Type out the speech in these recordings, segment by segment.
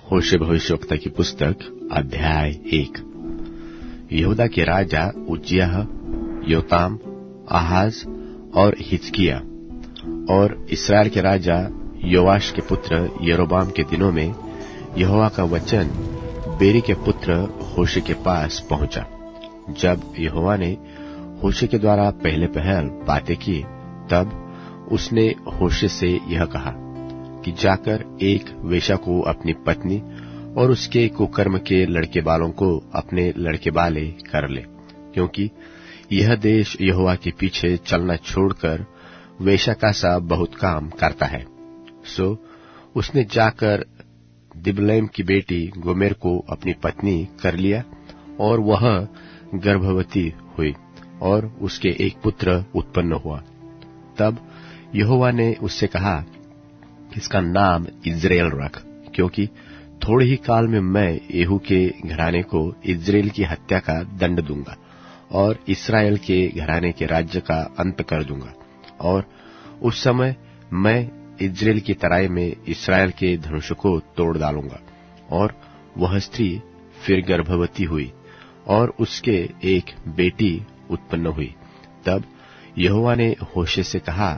होशे भविष्यवक्ता की पुस्तक अध्याय 1। यहूदा के राजा उज्जियाह, योताम, आहाज और हिजकिय्याह और इस्राएल के राजा योआश के पुत्र यरोबाम के दिनों में यहोवा का वचन बेरी के पुत्र होशे के पास पहुंचा। जब यहोवा ने होशे के द्वारा पहले पहल बातें की, तब उसने होशे से यह कहा कि जाकर एक वेश्या को अपनी पत्नी और उसके कुकर्म के लड़के बालों को अपने लड़के बाले कर ले, क्योंकि यह देश यहोवा के पीछे चलना छोड़कर वेश्या का सा बहुत काम करता है। सो उसने जाकर दिबलैम की बेटी गोमेर को अपनी पत्नी कर लिया और वह गर्भवती हुई और उसके एक पुत्र उत्पन्न हुआ। तब यहोवा ने उससे कहा, इसका नाम इज़राइल रख, क्योंकि थोड़े ही काल में मैं येहू के घराने को इज़राइल की हत्या का दंड दूंगा और इस्राएल के घराने के राज्य का अंत कर दूंगा। और उस समय मैं इज़राइल की तराई में इस्राएल के धनुष को तोड़ डालूंगा। और वह स्त्री फिर गर्भवती हुई और उसके एक बेटी उत्पन्न हुई। तब यहोवा ने होशे से कहा,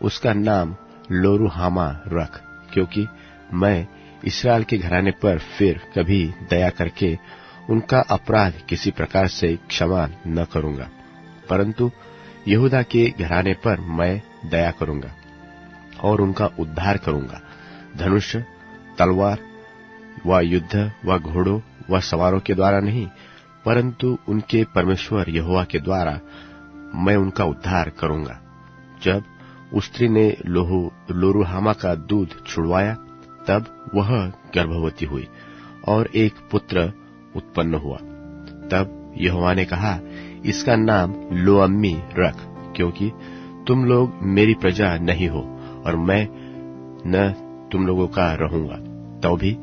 उसका नाम लोरुहामा रख, क्योंकि मैं इस्राएल के घराने पर फिर कभी दया करके उनका अपराध किसी प्रकार से क्षमा न करूंगा, परंतु यहूदा के घराने पर मैं दया करूंगा और उनका उद्धार करूंगा। धनुष, तलवार व युद्ध व घोड़ों व सवारों के द्वारा नहीं, परंतु उनके परमेश्वर यहोवा के द्वारा मैं उनका उद्धार करूंगा। जब उस स्त्री ने लोरुहामा का दूध छुड़वाया, तब वह गर्भवती हुई और एक पुत्र उत्पन्न हुआ। तब यहोवा ने कहा, इसका नाम लोअम्मी रख, क्योंकि तुम लोग मेरी प्रजा नहीं हो और मैं न तुम लोगों का रहूंगा। तो भी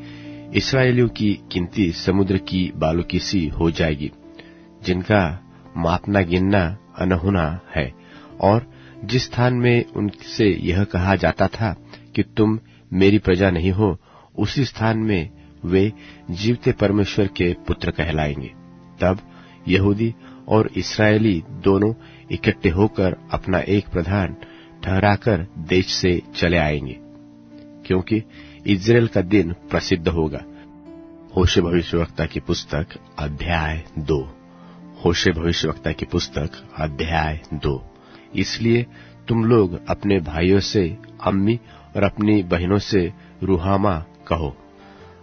इस्राएलियों की गिनती समुद्र की बालू की सी हो जाएगी, जिनका मापना गिनना अनहोना है। और जिस स्थान में उनसे यह कहा जाता था कि तुम मेरी प्रजा नहीं हो, उसी स्थान में वे जीवते परमेश्वर के पुत्र कहलाएंगे। तब यहूदी और इस्राएली दोनों इकट्ठे होकर अपना एक प्रधान ठहराकर देश से चले आएंगे, क्योंकि इज़राइल का दिन प्रसिद्ध होगा। होशे भविष्यवक्ता की पुस्तक अध्याय 2। होशे भविष्यवक्ता की पुस्तक अध्याय 2। इसलिए तुम लोग अपने भाइयों से अम्मी और अपनी बहनों से रुहामा कहो,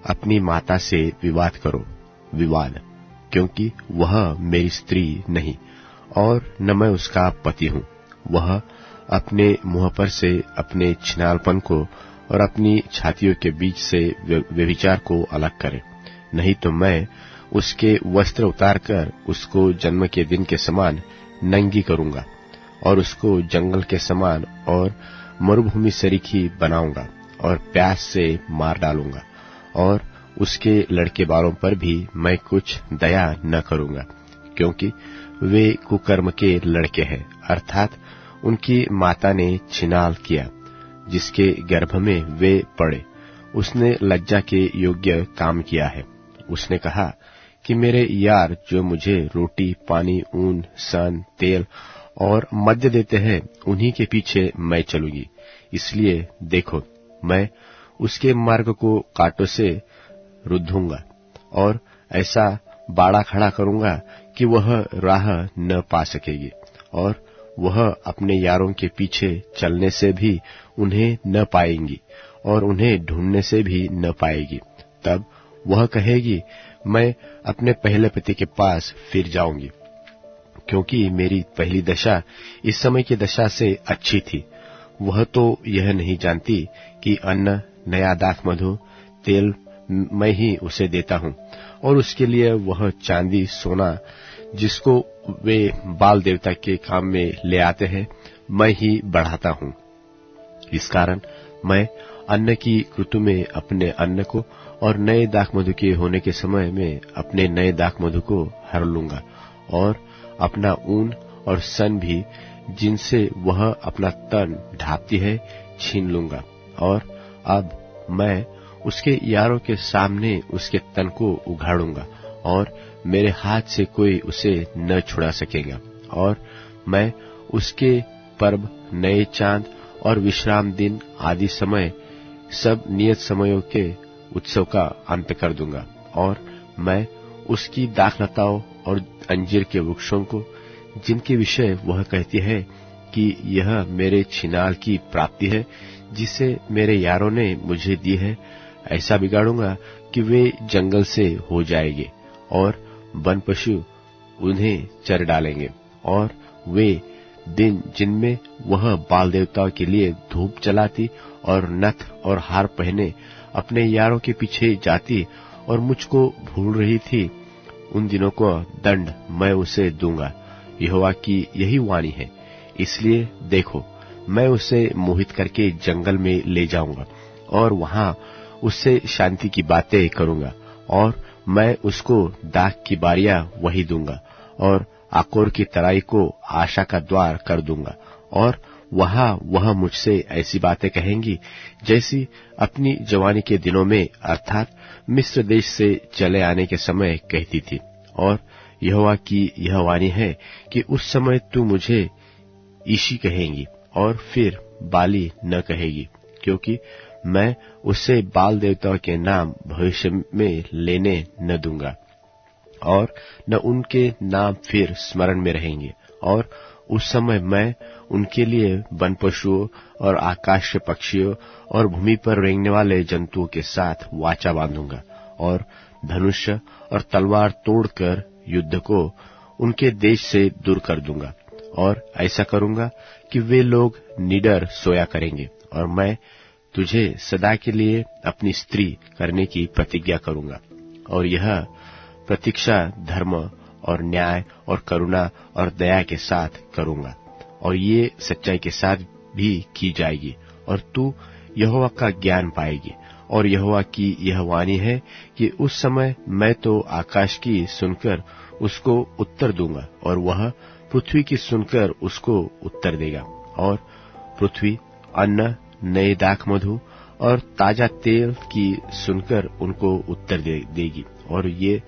अपनी माता से विवाद करो विवाद, क्योंकि वह मेरी स्त्री नहीं और न मैं उसका पति हूँ। वह अपने मुंह पर से अपने छिनालपन को और अपनी छातियों के बीच से व्यभिचार को अलग करे, नहीं तो मैं उसके वस्त्र उतारकर उसको जन्म के दिन के समान नंगी करूंगा और उसको जंगल के समान और मरुभूमि सरीखी बनाऊंगा और प्यास से मार डालूंगा। और उसके लड़के बालों पर भी मैं कुछ दया न करूंगा, क्योंकि वे कुकर्म के लड़के हैं, अर्थात उनकी माता ने छिनाल किया, जिसके गर्भ में वे पड़े। उसने लज्जा के योग्य काम किया है। उसने कहा कि मेरे यार जो मुझे रोटी, पानी, ऊन, सन, तेल और मद्य देते हैं, उन्हीं के पीछे मैं चलूंगी। इसलिए देखो, मैं उसके मार्ग को कांटों से रुद्धूंगा और ऐसा बाड़ा खड़ा करूंगा कि वह राह न पा सकेगी, और वह अपने यारों के पीछे चलने से भी उन्हें न पाएंगी और उन्हें ढूंढने से भी न पाएगी। तब वह कहेगी, मैं अपने पहले पति के पास फिर जाऊंगी, क्योंकि मेरी पहली दशा इस समय की दशा से अच्छी थी। वह तो यह नहीं जानती कि अन्न, नया दाख मधु, तेल मैं ही उसे देता हूँ, और उसके लिए वह चांदी, सोना जिसको वे बाल देवता के काम में ले आते हैं, मैं ही बढ़ाता हूँ। इस कारण मैं अन्न की ऋतु में अपने अन्न को और नए दाख मधु के होने के समय में अपने नए दाख मधु को हर लूंगा, और अपना ऊन और सन भी, जिनसे वह अपना तन ढांपती है, छीन लूंगा। और अब मैं उसके यारों के सामने उसके तन को उघाड़ूंगा और मेरे हाथ से कोई उसे न छुड़ा सकेगा। और मैं उसके पर्व, नए चांद और विश्राम दिन आदि समय, सब नियत समयों के उत्सव का अंत कर दूंगा। और मैं उसकी दाखलताओं और अंजीर के वृक्षों को, जिनके विषय वह कहती है कि यह मेरे छिनाल की प्राप्ति है जिसे मेरे यारों ने मुझे दी है, ऐसा बिगाड़ूंगा कि वे जंगल से हो जाएंगे और वन पशु उन्हें चर डालेंगे। और वे दिन जिनमें वह बाल देवताओं के लिए धूप जलाती और नथ और हार पहने अपने यारों के पीछे जाती और मुझको भूल रही थी, उन दिनों को दंड मैं उसे दूंगा। यहोवा की यही वाणी है। इसलिए देखो, मैं उसे मोहित करके जंगल में ले जाऊंगा और वहां उससे शांति की बातें करूंगा। और मैं उसको दाख की बारियां वही दूंगा और आकोर की तराई को आशा का द्वार कर दूंगा। और वहां वह मुझसे ऐसी बातें कहेंगी जैसी अपनी जवानी के दिनों में, अर्थात मिस्र देश से चले आने के समय कहती थी। और यहोवा की यह वाणी है कि उस समय तू मुझे ईशी कहेंगी और फिर बाली न कहेगी, क्योंकि मैं उससे बाल देवताओं के नाम भविष्य में लेने न दूंगा और न उनके नाम फिर स्मरण में रहेंगे। और उस समय मैं उनके लिए वन पशुओं और आकाश के पक्षियों और भूमि पर रेंगने वाले जंतुओं के साथ वाचा बांधूंगा और धनुष्य और तलवार तोड़कर युद्ध को उनके देश से दूर कर दूंगा। और ऐसा करूंगा कि वे लोग निडर सोया करेंगे। और मैं तुझे सदा के लिए अपनी स्त्री करने की प्रतिज्ञा करूंगा। और यह प्रतीक्षा धर्म और न्याय और करुणा और दया के साथ करूंगा, और ये सच्चाई के साथ भी की जाएगी। और तू यहोवा का ज्ञान पाएगी। और यहोवा की यह वाणी है कि उस समय मैं तो आकाश की सुनकर उसको उत्तर दूंगा और वह पृथ्वी की सुनकर उसको उत्तर देगा। और पृथ्वी अन्न, नए दाख मधु और ताजा तेल की सुनकर उनको उत्तर देगी और ये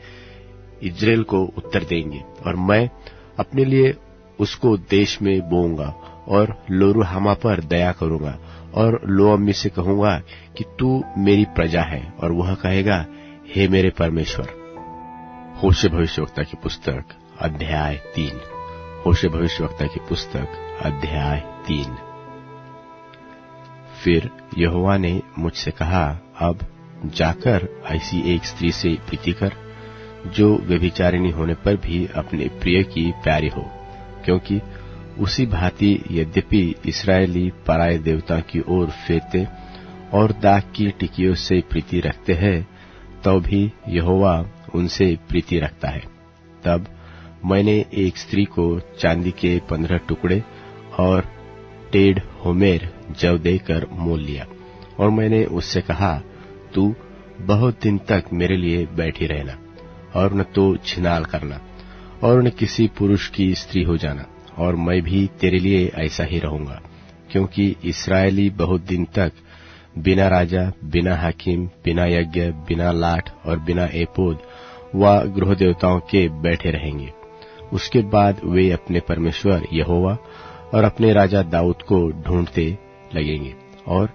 इस्राएल को उत्तर देंगे। और मैं अपने लिए उसको देश में बोऊंगा और लोरुहामा पर दया करूंगा और लोअम्मी से कहूंगा कि तू मेरी प्रजा है, और वह कहेगा, हे मेरे परमेश्वर। होशे भविष्यवक्ता की पुस्तक अध्याय 3। होशे भविष्यवक्ता की पुस्तक अध्याय 3। फिर यहोवा ने मुझसे कहा, अब जाकर ऐसी एक स्त्री से प्रीति कर जो व्यभिचारिणी होने पर भी अपने प्रिय की प्यारी हो, क्योंकि उसी भांति यद्यपि इस्राएली पराये देवता की ओर फेरते और दाख की टिकियों से प्रीति रखते हैं, तो भी यहोवा उनसे प्रीति रखता है। तब मैंने एक स्त्री को चांदी के 15 टुकड़े और 1.5 होमेर जव देकर मोल लिया, और मैंने उससे कहा, तू बहुत दिन तक मेरे लिए बैठी रहना और न तो छिनाल करना और न किसी पुरुष की स्त्री हो जाना, और मैं भी तेरे लिए ऐसा ही रहूंगा। क्योंकि इस्राएली बहुत दिन तक बिना राजा, बिना हाकिम, बिना यज्ञ, बिना लाठ और बिना एपोद व गृह देवताओं के बैठे रहेंगे। उसके बाद वे अपने परमेश्वर यहोवा और अपने राजा दाऊद को ढूंढते लगेंगे और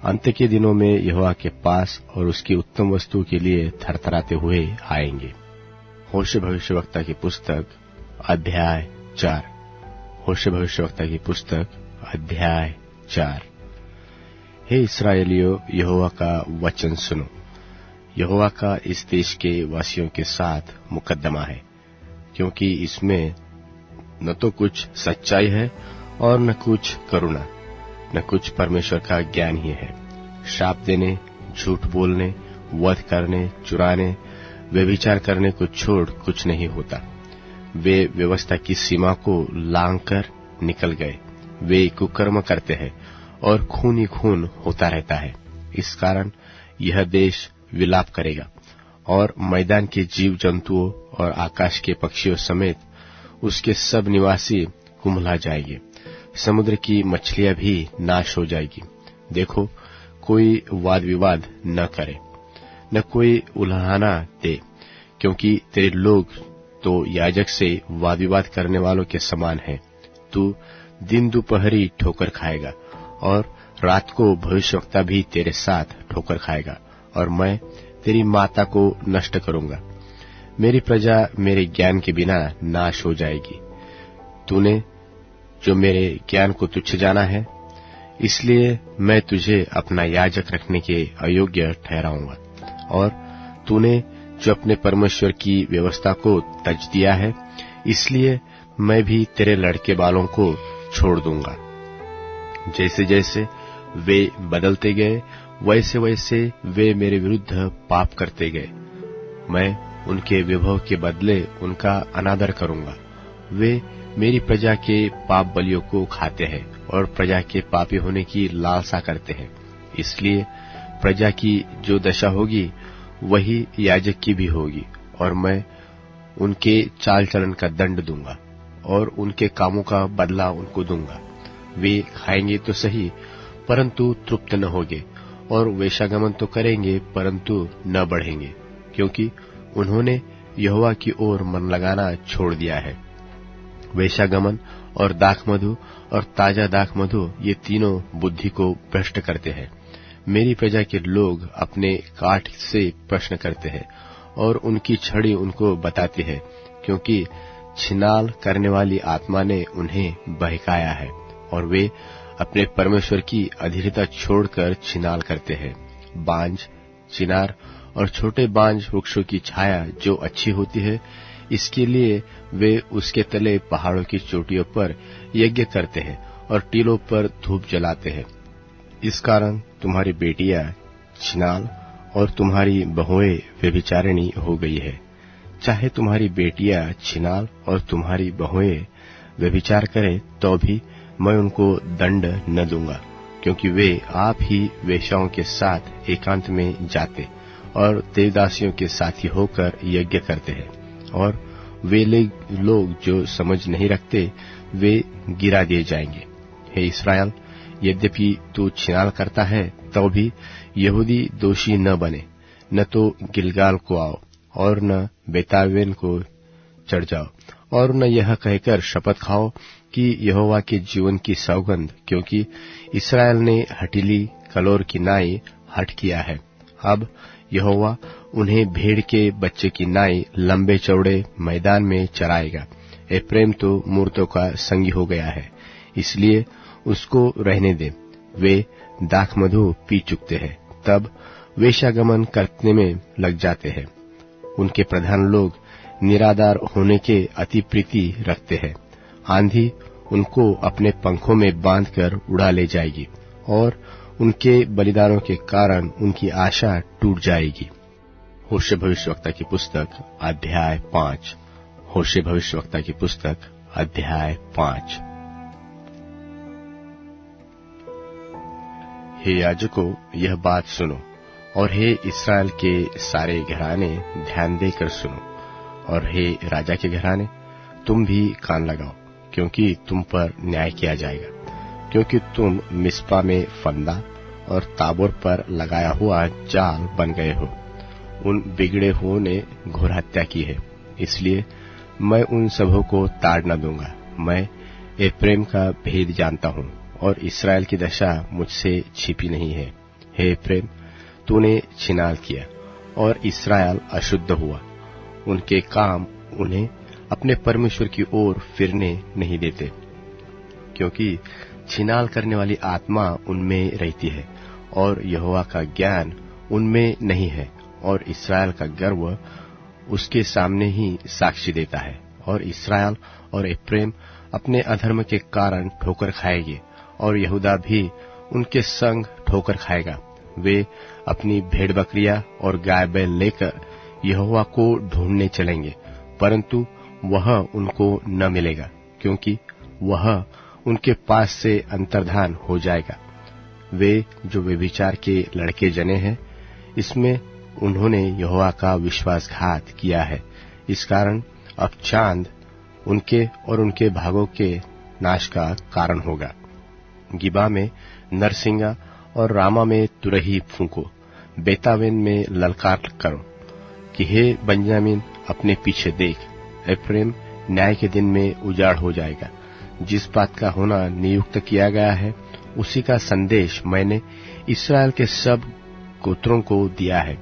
अंत के दिनों में यहोवा के पास और उसकी उत्तम वस्तु के लिए थरथराते हुए आएंगे। होशे भविष्यवक्ता की पुस्तक अध्याय 4। होशे भविष्यवक्ता की पुस्तक अध्याय 4। हे इस्राएलियों, यहोवा का वचन सुनो। यहोवा का इस देश के वासियों के साथ मुकद्दमा है, क्योंकि इसमें न तो कुछ सच्चाई है और न कुछ करुणा, न कुछ परमेश्वर का ज्ञान ही है। श्राप देने, झूठ बोलने, वध करने, चुराने, व्यभिचार करने को छोड़ कुछ नहीं होता। वे व्यवस्था की सीमा को लांघकर निकल गए। वे कुकर्म करते हैं और खून ही खून होता रहता है। इस कारण यह देश विलाप करेगा और मैदान के जीव जंतुओं और आकाश के पक्षियों समेत उसके सब निवासी कुम्हला जाएंगे। समुद्र की मछलियां भी नाश हो जाएगी। देखो, कोई वाद विवाद न करे, न कोई उल्हाना दे, क्योंकि तेरे लोग तो याजक से वाद विवाद करने वालों के समान हैं। तू दिन दोपहरी ठोकर खाएगा और रात को भविष्यवक्ता भी तेरे साथ ठोकर खाएगा, और मैं तेरी माता को नष्ट करूंगा। मेरी प्रजा मेरे ज्ञान के बिना नाश हो जाएगी। तूने जो मेरे ज्ञान को तुच्छ जाना है, इसलिए मैं तुझे अपना याजक रखने के अयोग्य ठहराऊंगा, और तूने जो अपने परमेश्वर की व्यवस्था को तज दिया है, इसलिए मैं भी तेरे लड़के बालों को छोड़ दूंगा। जैसे जैसे वे बदलते गए, वैसे वैसे वे मेरे विरुद्ध पाप करते गए। मैं उनके विभव के बदले उनका अनादर करूंगा। वे मेरी प्रजा के पाप बलियों को खाते हैं और प्रजा के पापी होने की लालसा करते हैं। इसलिए प्रजा की जो दशा होगी वही याजक की भी होगी, और मैं उनके चाल चलन का दंड दूंगा और उनके कामों का बदला उनको दूंगा। वे खाएंगे तो सही, परंतु तृप्त न होंगे, और वेश्यागमन तो करेंगे परंतु न बढ़ेंगे, क्योंकि उन्होंने यहोवा की ओर मन लगाना छोड़ दिया है। वेश्यागमन और दाखमधु और ताजा दाखमधु, ये तीनों बुद्धि को भ्रष्ट करते हैं। मेरी प्रजा के लोग अपने काठ से प्रश्न करते हैं और उनकी छड़ी उनको बताती है, क्योंकि छिनाल करने वाली आत्मा ने उन्हें बहकाया है, और वे अपने परमेश्वर की अधीरता छोड़कर छिनाल करते हैं। बांज, चिनार और छोटे बांज वृक्षों की छाया जो अच्छी होती है, इसके लिए वे उसके तले पहाड़ों की चोटियों पर यज्ञ करते हैं और टीलों पर धूप जलाते हैं। इस कारण तुम्हारी बेटियां छिनाल और तुम्हारी बहुएं व्यभिचारिणी हो गई है। चाहे तुम्हारी बेटियां छिनाल और तुम्हारी बहुएं व्यभिचार करें, तो भी मैं उनको दंड न दूंगा, क्योंकि वे आप ही वेश्याओं के साथ एकांत में जाते और देवदासियों के साथी होकर यज्ञ करते हैं, और वे लोग जो समझ नहीं रखते, वे गिरा दिए जाएंगे। हे इस्राएल, यद्यपि तू छिनाल करता है, तो भी यहूदी दोषी न बने। न तो गिलगाल को आओ और न बेतावेन को चढ़ जाओ, और न यह कहकर शपथ खाओ कि यहोवा के जीवन की सौगंध, क्योंकि इस्राएल ने हठीली कलोर की नाई हठ किया है। अब यहोवा उन्हें भेड़ के बच्चे की नाई लंबे चौड़े मैदान में चराएगा। एप्रैम तो मूर्तों का संगी हो गया है, इसलिए उसको रहने दे। वे दाखमधु पी चुकते हैं, तब वेश्यागमन करने में लग जाते हैं। उनके प्रधान लोग निराधार होने के अति प्रीति रखते हैं। आंधी उनको अपने पंखों में बांधकर उड़ा ले जाएगी, और उनके बलिदानों के कारण उनकी आशा टूट जाएगी। होशे भविष्यवक्ता की पुस्तक अध्याय 5। होशे भविष्यवक्ता की पुस्तक अध्याय 5। हे याजकों, यह बात सुनो, और हे इस्राएल के सारे घराने ध्यान देकर सुनो, और हे राजा के घराने तुम भी कान लगाओ, क्योंकि तुम पर न्याय किया जाएगा। क्योंकि तुम मिस्पा में फंदा और ताबोर पर लगाया हुआ जाल बन गए हो। उन बिगड़े हुओं ने घोर हत्या की है, इसलिए मैं उन सबों को ताड़ न दूंगा। मैं एप्रैम का भेद जानता हूँ, और इस्राएल की दशा मुझसे छिपी नहीं है। हे एप्रैम, तूने छिनाल किया और इस्राएल अशुद्ध हुआ। उनके काम उन्हें अपने परमेश्वर की ओर फिरने नहीं देते, क्योंकि छिनाल करने वाली आत्मा उनमें रहती है, और यहोवा का ज्ञान उनमें नहीं है, और इस्राएल का गर्व उसके सामने ही साक्षी देता है। और इस्राएल और एप्रैम अपने अधर्म के कारण ठोकर खाएंगे, और यहूदा भी उनके संग ठोकर खाएगा। वे अपनी भेड़ बकरियां और गाय बैल लेकर यहोवा को ढूंढने चलेंगे, परंतु वह उनको न मिलेगा, क्योंकि वह उनके पास से अंतर्धान हो जाएगा। वे जो व्यभिचार के लड़के जने हैं, इसमें उन्होंने यहोवा का विश्वासघात किया है। इस कारण अब चांद उनके और उनके भागों के नाश का कारण होगा। गिबा में नरसिंगा और रामा में तुरही फूंको, बेतावेन में ललकार करो कि हे बंजामिन अपने पीछे देख, एफ्रेम न्याय के दिन में उजाड़ हो जाएगा। जिस बात का होना नियुक्त किया गया है उसी का संदेश मैंने इस्राएल के सब गोत्रों को दिया है।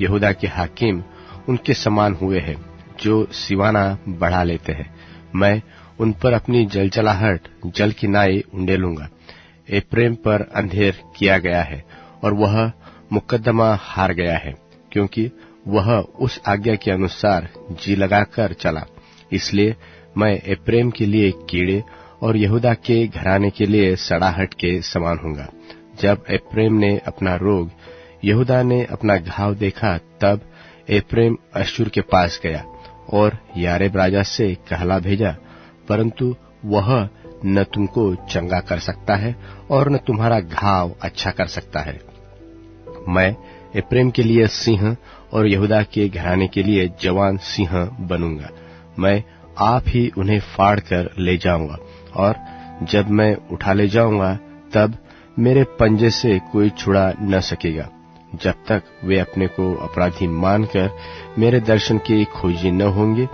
यहूदा के हाकिम उनके समान हुए हैं जो सिवाना बढ़ा लेते हैं। मैं उन पर अपनी जलजलाहट जल की नाई उंडेलूंगा। एफ्रेम पर अंधेर किया गया है और वह मुकद्दमा हार गया है, क्योंकि वह उस आज्ञा के अनुसार जी लगाकर चला। इसलिए मैं एफ्रेम के लिए कीड़े और यहूदा के घराने के लिए सड़ाहट के समान हूंगा। जब एफ्रेम ने अपना रोग, यहूदा ने अपना घाव देखा, तब एफ्रेम अश्शूर के पास गया और यारेब राजा से कहला भेजा, परंतु वह न तुमको चंगा कर सकता है और न तुम्हारा घाव अच्छा कर सकता है। मैं एफ्रेम के लिए सिंह और यहूदा के घराने के लिए जवान सिंह बनूंगा। मैं आप ही उन्हें फाड़ कर ले जाऊंगा, और जब मैं उठा ले जाऊंगा तब मेरे पंजे से कोई छुड़ा न सकेगा। जब तक वे अपने को अपराधी मानकर मेरे दर्शन के खोजी न होंगे,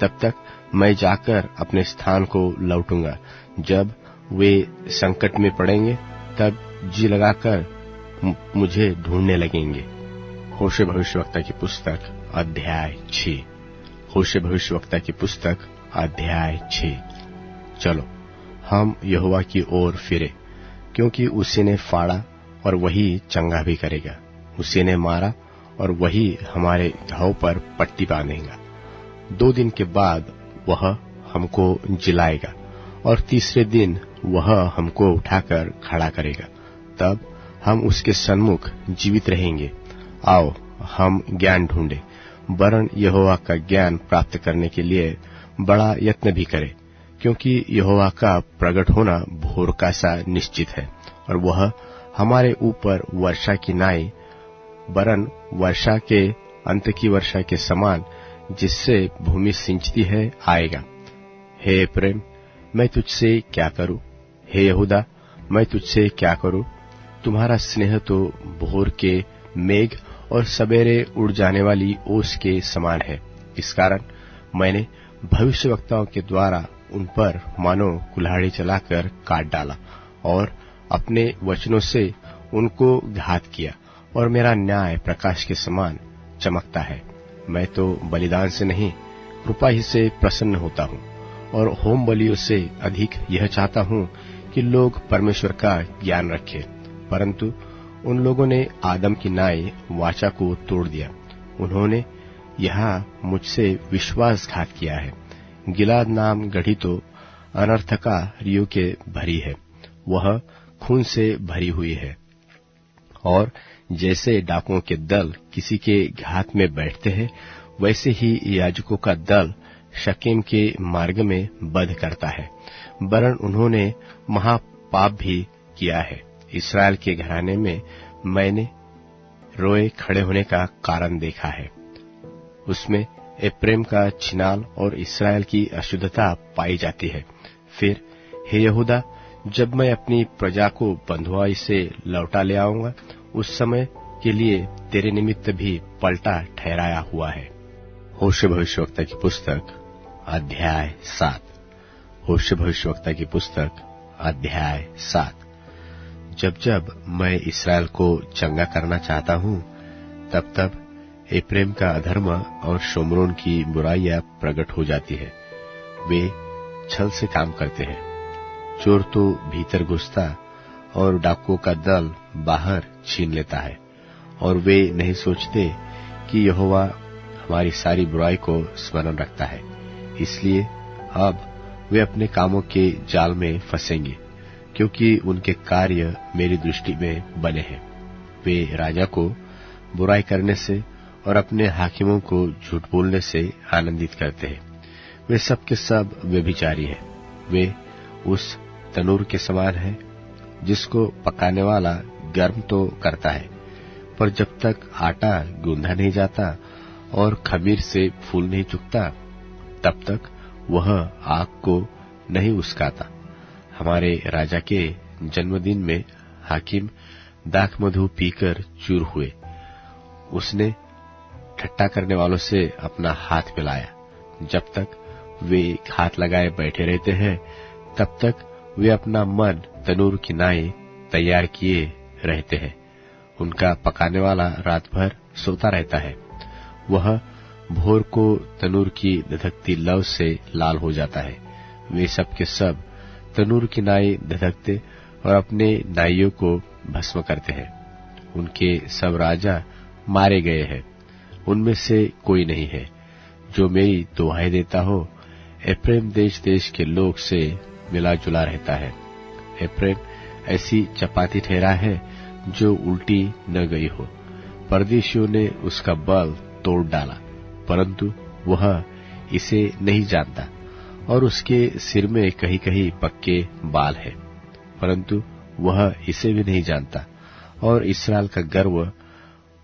तब तक मैं जाकर अपने स्थान को लौटूंगा। जब वे संकट में पड़ेंगे तब जी लगाकर मुझे ढूंढने लगेंगे। होशे भविष्यवक्ता की पुस्तक अध्याय 6। होशे भविष्यवक्ता की पुस्तक अध्याय 6। चलो हम यहोवा की ओर फिरे, क्योंकि उसी ने फाड़ा और वही चंगा भी करेगा। उसी ने मारा और वही हमारे घाव पर पट्टी बांधेगा। 2 दिन के बाद वह हमको जिलाएगा और तीसरे दिन वह हमको उठाकर खड़ा करेगा। तब हम उसके सन्मुख जीवित रहेंगे। आओ हम ज्ञान ढूंढे, वरन यहोवा का ज्ञान प्राप्त करने के लिए बड़ा यत्न भी करें, क्योंकि यहोवा का प्रकट होना भोर का सा निश्चित है, और वह हमारे ऊपर वर्षा की नाई, वरन वर्षा के अंत की वर्षा के समान, जिससे भूमि सिंचती है, आएगा। हे एफ्रेम, मैं तुझसे क्या करूं? हे यहूदा, मैं तुझसे क्या करूं? तुम्हारा स्नेह तो भोर के मेघ और सवेरे उड़ जाने वाली ओस के समान है। इस कारण मैंने भविष्यवक्ताओं के द्वारा उन पर मानो कुल्हाड़ी चलाकर काट डाला और अपने वचनों से उनको घात किया, और मेरा न्याय प्रकाश के समान चमकता है। मैं तो बलिदान से नहीं, कृपा ही से प्रसन्न होता हूँ, और होम बलियों से अधिक यह चाहता हूँ कि लोग परमेश्वर का ज्ञान रखें। परंतु उन लोगों ने आदम की नाई वाचा को तोड़ दिया। उन्होंने यहाँ मुझसे विश्वासघात किया है। गिलाद नाम गढ़ी तो अनर्थका रियो के भरी है, वह खून से भरी हुई है। और जैसे डाकुओं के दल किसी के घात में बैठते हैं, वैसे ही याजकों का दल शकेम के मार्ग में बध करता है। वरन उन्होंने महापाप भी किया है। इस्राएल के घराने में मैंने रोए खड़े होने का कारण देखा है। उसमें एफ्रेम का छिनाल और इस्राएल की अशुद्धता पाई जाती है। फिर हे यहूदा, जब मैं अपनी प्रजा को बंधुआई से लौटा ले आऊंगा, उस समय के लिए तेरे निमित्त भी पलटा ठहराया हुआ है। होशे भविष्यवक्ता की पुस्तक अध्याय 7। होशे भविष्यवक्ता की पुस्तक अध्याय 7। जब जब मैं इस्राएल को चंगा करना चाहता हूँ, तब तब एफ्रेम का अधर्म और शोमरोन की बुराइयां प्रकट हो जाती है। वे छल से काम करते हैं। चोर तो भीतर घुसता और डाकुओं का दल बाहर छीन लेता है, और वे नहीं सोचते कि यहोवा हमारी सारी बुराई को स्मरण रखता है। इसलिए अब वे अपने कामों के जाल में फंसेंगे, क्योंकि उनके कार्य मेरी दृष्टि में बने हैं। वे राजा को बुराई करने से और अपने हाकिमों को झूठ बोलने से आनंदित करते हैं। वे सब के सब व्यभिचारी हैं। वे उस तनूर के समान हैं जिसको पकाने वाला गर्म तो करता है, पर जब तक आटा गूंधा नहीं जाता और खमीर से फूल नहीं चुकता, तब तक वह आग को नहीं उस्काता। हमारे राजा के जन्मदिन में हाकिम दाखमधु पीकर चूर हुए। उसने ठट्टा करने वालों से अपना हाथ मिलाया। जब तक वे हाथ लगाए बैठे रहते हैं, तब तक वे अपना मन तनूर की नाई तैयार किए रहते हैं। उनका पकाने वाला रात भर सोता रहता है। वह भोर को तनूर की धधकती लौ से लाल हो जाता है। वे सब के सब तनूर की नाई धधकते और अपने नाइयों को भस्म करते हैं। उनके सब राजा मारे गए हैं, उनमें से कोई नहीं है जो मेरी दुहाई देता हो। एफ्रेम देश देश के लोग से मिला जुला रहता है। एफ्रेम ऐसी चपाती ठहरा है जो उल्टी न गई हो। परदेशियों ने उसका बल तोड़ डाला, परंतु वह इसे नहीं जानता। और उसके सिर में कहीं कहीं पक्के बाल है, परंतु वह इसे भी नहीं जानता। और इस्राएल का गर्व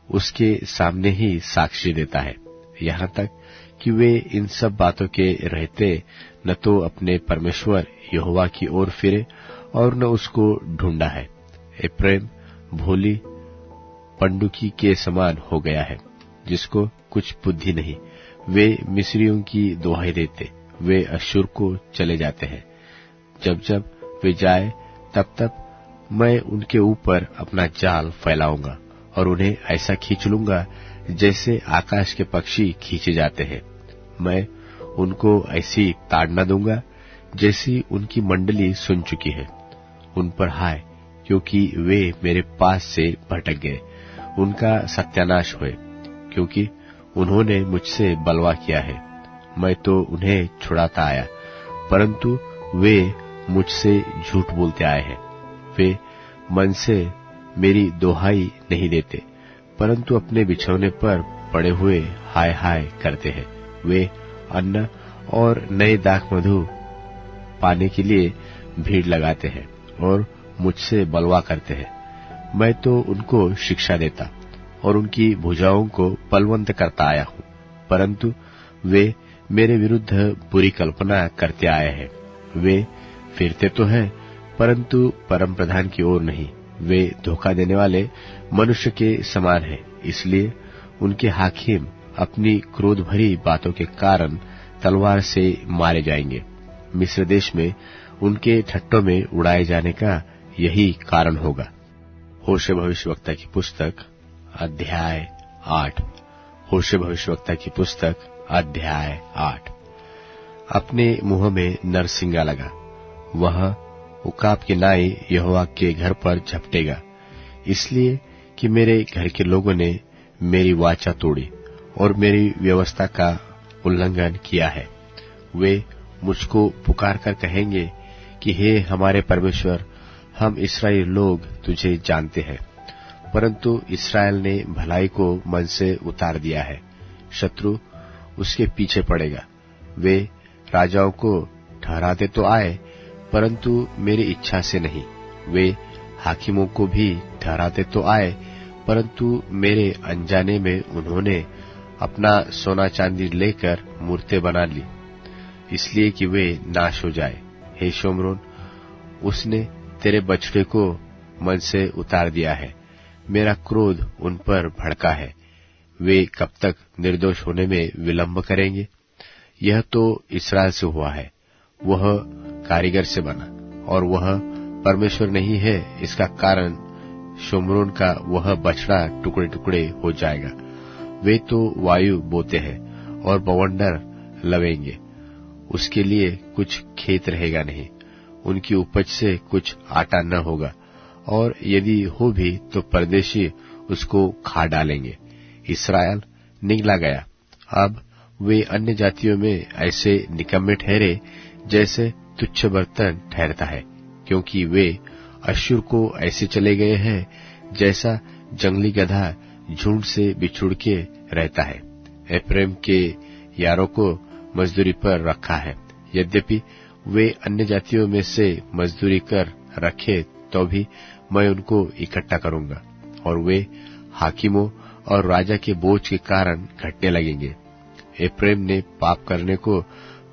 उसके सामने ही साक्षी देता है, यहाँ तक कि वे इन सब बातों के रहते न तो अपने परमेश्वर यहोवा की ओर फिरे और न उसको ढूंढा है। एफ्रेम भोली पंडुकी के समान हो गया है, जिसको कुछ बुद्धि नहीं। वे मिस्रियों की दुहाई देते, वे अश्शूर को चले जाते हैं। जब जब वे जाए, तब तब मैं उनके ऊपर अपना जाल फैलाऊंगा और उन्हें ऐसा खींच लूंगा जैसे आकाश के पक्षी खींचे जाते हैं। मैं उनको ऐसी ताड़ना दूंगा जैसी उनकी मंडली सुन चुकी है। उन पर हाय, क्योंकि वे मेरे पास से भटक गए। उनका सत्यानाश होए, क्योंकि उन्होंने मुझसे बलवा किया है। मैं तो उन्हें छुड़ाता आया, परंतु वे मुझसे झूठ बोलते आए हैं। वे मन से मेरी दोहाई नहीं देते, परंतु अपने बिछौने पर पड़े हुए हाय हाय करते हैं। वे अन्न और नए दाखमधु पाने के लिए भीड़ लगाते हैं और मुझसे बलवा करते हैं। मैं तो उनको शिक्षा देता और उनकी भुजाओं को बलवंत करता आया हूँ, परंतु वे मेरे विरुद्ध बुरी कल्पना करते आए हैं। वे फिरते तो हैं, परंतु परम प्रधान की ओर नहीं। वे धोखा देने वाले मनुष्य के समान हैं, इसलिए उनके हाकिम अपनी क्रोध भरी बातों के कारण तलवार से मारे जाएंगे। मिस्र देश में उनके ठट्टों में उड़ाए जाने का यही कारण होगा। होशे भविष्यवक्ता की पुस्तक अध्याय 8। होशे भविष्यवक्ता की पुस्तक अध्याय 8। अपने मुंह में नरसिंगा लगा, वह उकाब की नाई यहोवा के घर पर झपटेगा, इसलिए कि मेरे घर के लोगों ने मेरी वाचा तोड़ी और मेरी व्यवस्था का उल्लंघन किया है। वे मुझको पुकार कर कहेंगे कि हे हमारे परमेश्वर, हम इस्राएली लोग तुझे जानते हैं। परंतु इस्राएल ने भलाई को मन से उतार दिया है, शत्रु उसके पीछे पड़ेगा। वे राजाओं को ठहराते तो आए, परंतु मेरी इच्छा से नहीं। वे हाकिमों को भी ठहराते तो आए, परंतु मेरे अनजाने में उन्होंने अपना सोना चांदी लेकर मूर्तें बना ली, इसलिए कि वे नाश हो जाए। हे शोमरोन, उसने तेरे बछड़े को मन से उतार दिया है। मेरा क्रोध उन पर भड़का है। वे कब तक निर्दोष होने में विलंब करेंगे? यह तो इस्राएल से हुआ है, वह कारीगर से बना और वह परमेश्वर नहीं है। इसका कारण शोमरोन का वह बछड़ा टुकड़े टुकड़े हो जाएगा। वे तो वायु बोते हैं और बवंडर लवेंगे, उसके लिए कुछ खेत रहेगा नहीं, उनकी उपज से कुछ आटा न होगा, और यदि हो भी तो परदेशी उसको खा डालेंगे। इस्राएल निगला गया। अब वे अन्य जातियों में ऐसे निकम्मे ठहरे जैसे तुच्छ बर्तन ठहरता है, क्योंकि वे अश्शूर को ऐसे चले गए हैं जैसा जंगली गधा झुंड से बिछुड़ के रहता है। एफ्रेम के यारों को मजदूरी पर रखा है, यद्यपि वे अन्य जातियों में से मजदूरी कर रखे तो भी मैं उनको इकट्ठा करूंगा, और वे हाकिमों और राजा के बोझ के कारण घटने लगेंगे। एफ्रेम ने पाप करने को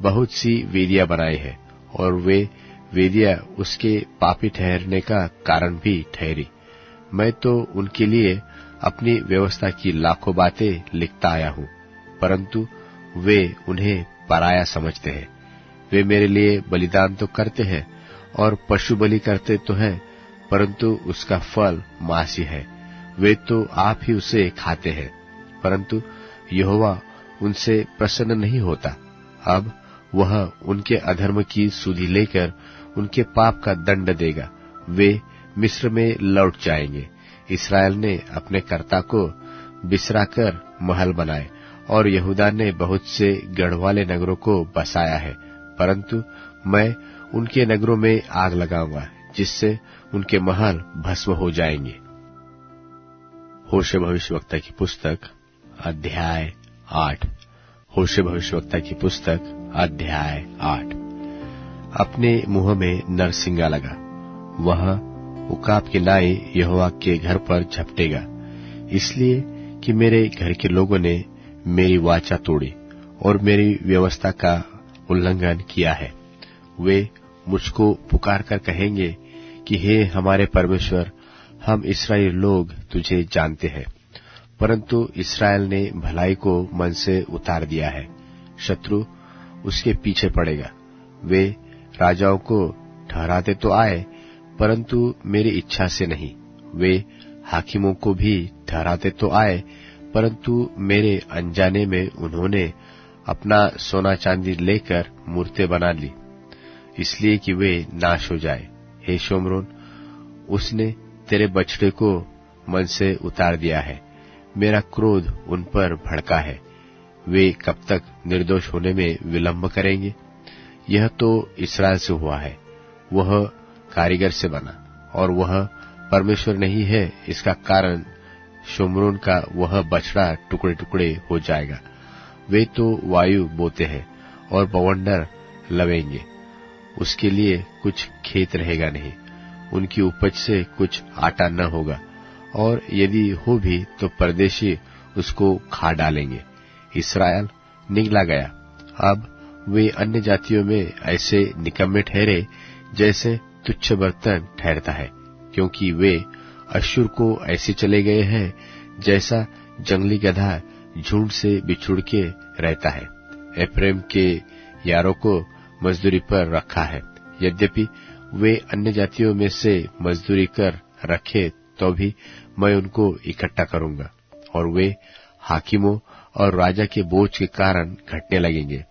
बहुत सी वेदियां बनाई है, और वे वेदियां उसके पापी ठहरने का कारण भी ठहरी। मैं तो उनके लिए अपनी व्यवस्था की लाखों बातें लिखता आया हूँ, परंतु वे उन्हें पराया समझते हैं। वे मेरे लिए बलिदान तो करते हैं और पशु बलि करते तो हैं, परंतु उसका फल मांस ही है। वे तो आप ही उसे खाते हैं, परंतु यहोवा उनसे प्रसन्न नहीं होता। अब वह उनके अधर्म की सुधि लेकर उनके पाप का दंड देगा। वे मिस्र में लौट जाएंगे। इस्राएल ने अपने कर्ता को बिसराकर महल बनाए और यहूदा ने बहुत से गढ़ वाले नगरों को बसाया है, परंतु मैं उनके नगरों में आग लगाऊंगा, जिससे उनके महल भस्म हो जाएंगे। होशे भविष्यवक्ता की पुस्तक अध्याय 8। होशे भविष्यवक्ता की पुस्तक अध्याय 8। अपने मुंह में नरसिंगा लगा, वह उकाब के नाई यहोवा के घर पर झपटेगा, इसलिए कि मेरे घर के लोगों ने मेरी वाचा तोड़ी और मेरी व्यवस्था का उल्लंघन किया है। वे मुझको पुकार कर कहेंगे कि हे हमारे परमेश्वर, हम इस्राएली लोग तुझे जानते हैं। परंतु इस्राएल ने भलाई को मन से उतार दिया है, शत्रु उसके पीछे पड़ेगा। वे राजाओं को ठहराते तो आए, परंतु मेरी इच्छा से नहीं। वे हाकिमों को भी ठहराते तो आए, परंतु मेरे अनजाने में उन्होंने अपना सोना चांदी लेकर मूर्तें बना ली, इसलिए कि वे नाश हो जाए। हे शोमरोन, उसने तेरे बछड़े को मन से उतार दिया है। मेरा क्रोध उन पर भड़का है। वे कब तक निर्दोष होने में विलंब करेंगे? यह तो इस्राएल से हुआ है, वह कारीगर से बना और वह परमेश्वर नहीं है। इसका कारण शोमरोन का वह बछड़ा टुकड़े टुकड़े हो जाएगा। वे तो वायु बोते हैं और बवंडर लवेंगे, उसके लिए कुछ खेत रहेगा नहीं, उनकी उपज से कुछ आटा न होगा, और यदि हो भी तो परदेशी उसको खा डालेंगे। इस्राएल निगला गया। अब वे अन्य जातियों में ऐसे निकम्मे ठहरे जैसे तुच्छ बर्तन ठहरता है, क्योंकि वे अश्शूर को ऐसे चले गए हैं जैसा जंगली गधा झुंड से बिछुड़ के रहता है। एफ्रेम के यारों को मजदूरी पर रखा है, यद्यपि वे अन्य जातियों में से मजदूरी कर रखे तो भी मैं उनको इकट्ठा करूंगा, और वे हाकिमों और राजा के बोझ के कारण घटने लगेंगे।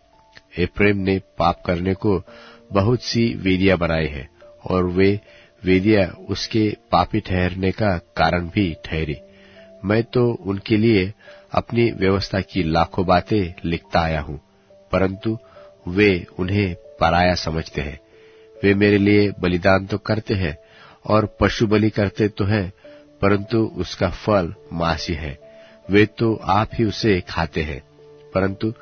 एफ्रेम ने पाप करने को बहुत सी वेदियां बनाई है, और वे वेदियां उसके पापी ठहरने का कारण भी ठहरी। मैं तो उनके लिए अपनी व्यवस्था की लाखों बातें लिखता आया हूँ, परंतु वे उन्हें पराया समझते हैं। वे मेरे लिए बलिदान तो करते हैं और पशु बलि करते तो हैं, परंतु उसका फल मांस ही है। वे तो आप ही उसे खाते हैं, परंतु